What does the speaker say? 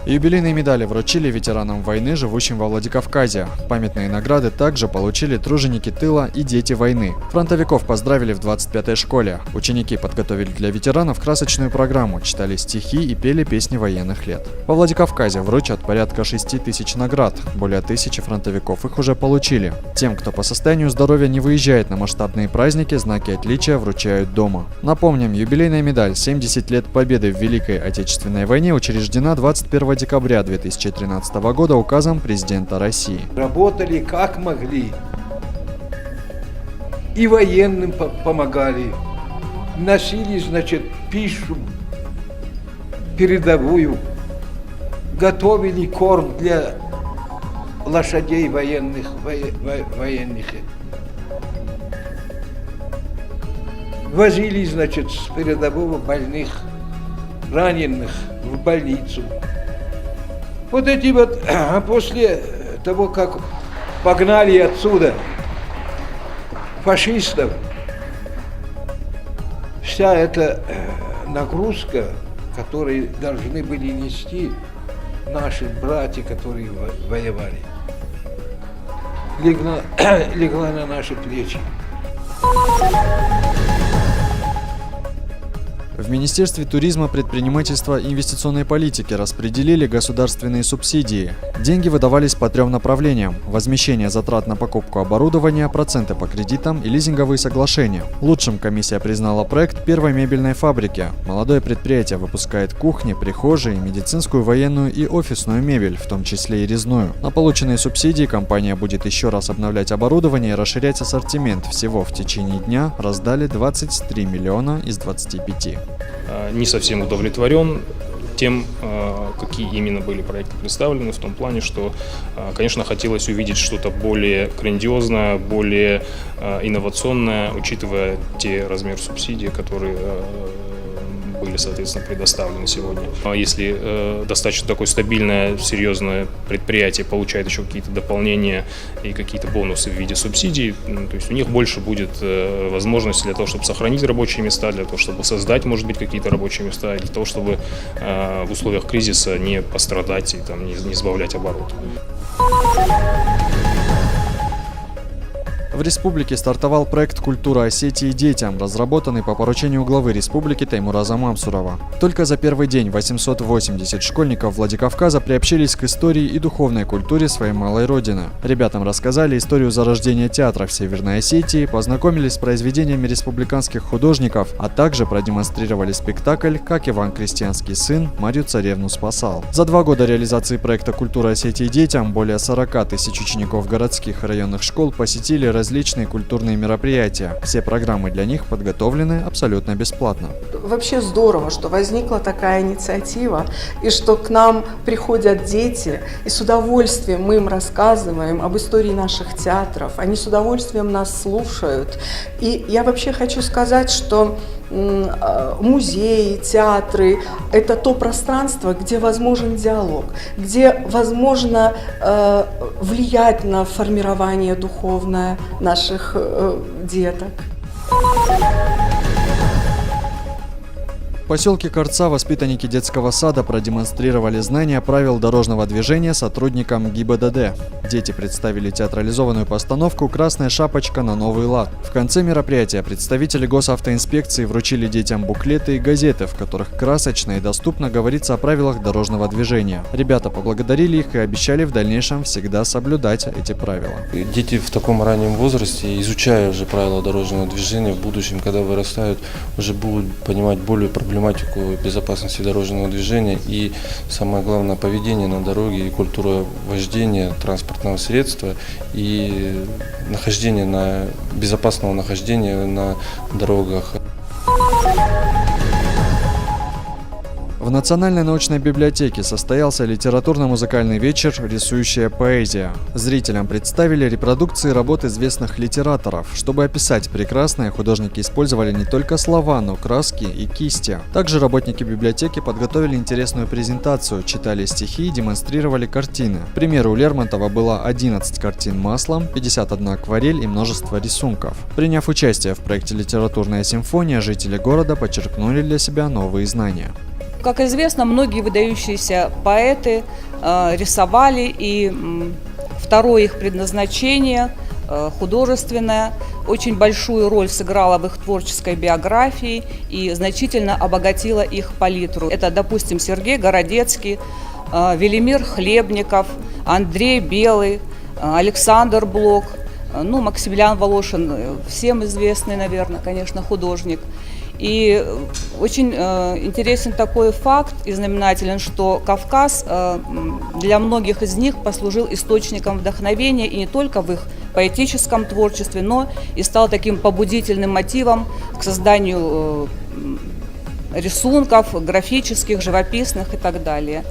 Юбилейные медали вручили ветеранам войны, живущим во Владикавказе. Памятные награды также получили труженики тыла и дети войны. Фронтовиков поздравили в 25-й школе. Ученики подготовили для ветеранов красочную программу, читали стихи и пели песни военных лет. Во Владикавказе вручат порядка 6 тысяч наград. Более 1000 фронтовиков их уже получили. Тем, кто по состоянию здоровья не выезжает на масштабные праздники, знаки отличия вручают дома. Напомним, юбилейная медаль «70 лет Победы в Великой Отечественной войне» учреждена 21 декабря 2013 года указом президента России. Работали как могли. И военным помогали. Носили, пищу передовую. Готовили корм для лошадей военных. Возили, с передового больных, раненых в больницу. Вот эти вот, а после того, как погнали отсюда фашистов, вся эта нагрузка, которую должны были нести наши братья, которые воевали, легла на наши плечи. В Министерстве туризма, предпринимательства и инвестиционной политики распределили государственные субсидии. Деньги выдавались по 3 направлениям: возмещение затрат на покупку оборудования, проценты по кредитам и лизинговые соглашения. Лучшим комиссия признала проект первой мебельной фабрики. Молодое предприятие выпускает кухни, прихожие, медицинскую, военную и офисную мебель, в том числе и резную. На полученные субсидии компания будет еще раз обновлять оборудование и расширять ассортимент. Всего в течение дня раздали 23 миллиона из 25. Не совсем удовлетворен тем, какие именно были проекты представлены, в том плане, что, конечно, хотелось увидеть что-то более грандиозное, более инновационное, учитывая те размеры субсидий, которые были, соответственно, предоставлены сегодня. Если достаточно такое стабильное, серьезное предприятие получает еще какие-то дополнения и какие-то бонусы в виде субсидий, то есть у них больше будет возможности для того, чтобы сохранить рабочие места, для того, чтобы создать, может быть, какие-то рабочие места, для того, чтобы в условиях кризиса не пострадать и не сбавлять обороты. В республике стартовал проект «Культура Осетии детям», разработанный по поручению главы республики Таймураза Мамсурова. Только за первый день 880 школьников Владикавказа приобщились к истории и духовной культуре своей малой родины. Ребятам рассказали историю зарождения театра в Северной Осетии, познакомились с произведениями республиканских художников, а также продемонстрировали спектакль «Как Иван Крестьянский сын Марью Царевну спасал». За 2 года реализации проекта «Культура Осетии детям» более 40 тысяч учеников городских и районных школ посетили различные культурные мероприятия. Все программы для них подготовлены абсолютно бесплатно. Вообще здорово, что возникла такая инициатива, и что к нам приходят дети, и с удовольствием мы им рассказываем об истории наших театров. Они с удовольствием нас слушают. И я вообще хочу сказать, что музеи, театры – это то пространство, где возможен диалог, где возможно влиять на формирование духовное наших деток. В поселке Корца воспитанники детского сада продемонстрировали знания правил дорожного движения сотрудникам ГИБДД. Дети представили театрализованную постановку «Красная шапочка на новый лад». В конце мероприятия представители госавтоинспекции вручили детям буклеты и газеты, в которых красочно и доступно говорится о правилах дорожного движения. Ребята поблагодарили их и обещали в дальнейшем всегда соблюдать эти правила. Дети в таком раннем возрасте, изучая уже правила дорожного движения, в будущем, когда вырастают, уже будут понимать более проблематику безопасности дорожного движения и, самое главное, поведение на дороге и культура вождения транспортного средства и безопасного нахождения на дорогах. В Национальной научной библиотеке состоялся литературно-музыкальный вечер «Рисующая поэзия». Зрителям представили репродукции работ известных литераторов. Чтобы описать прекрасное, художники использовали не только слова, но краски и кисти. Также работники библиотеки подготовили интересную презентацию, читали стихи и демонстрировали картины. К примеру, у Лермонтова было 11 картин маслом, 51 акварель и множество рисунков. Приняв участие в проекте «Литературная симфония», жители города почерпнули для себя новые знания. Как известно, многие выдающиеся поэты рисовали, и второе их предназначение, художественное, очень большую роль сыграло в их творческой биографии и значительно обогатило их палитру. Это, допустим, Сергей Городецкий, Велимир Хлебников, Андрей Белый, Александр Блок, ну, Максимилиан Волошин, всем известный, наверное, конечно, художник. И очень интересен такой факт и знаменателен, что Кавказ для многих из них послужил источником вдохновения и не только в их поэтическом творчестве, но и стал таким побудительным мотивом к созданию рисунков, графических, живописных и так далее.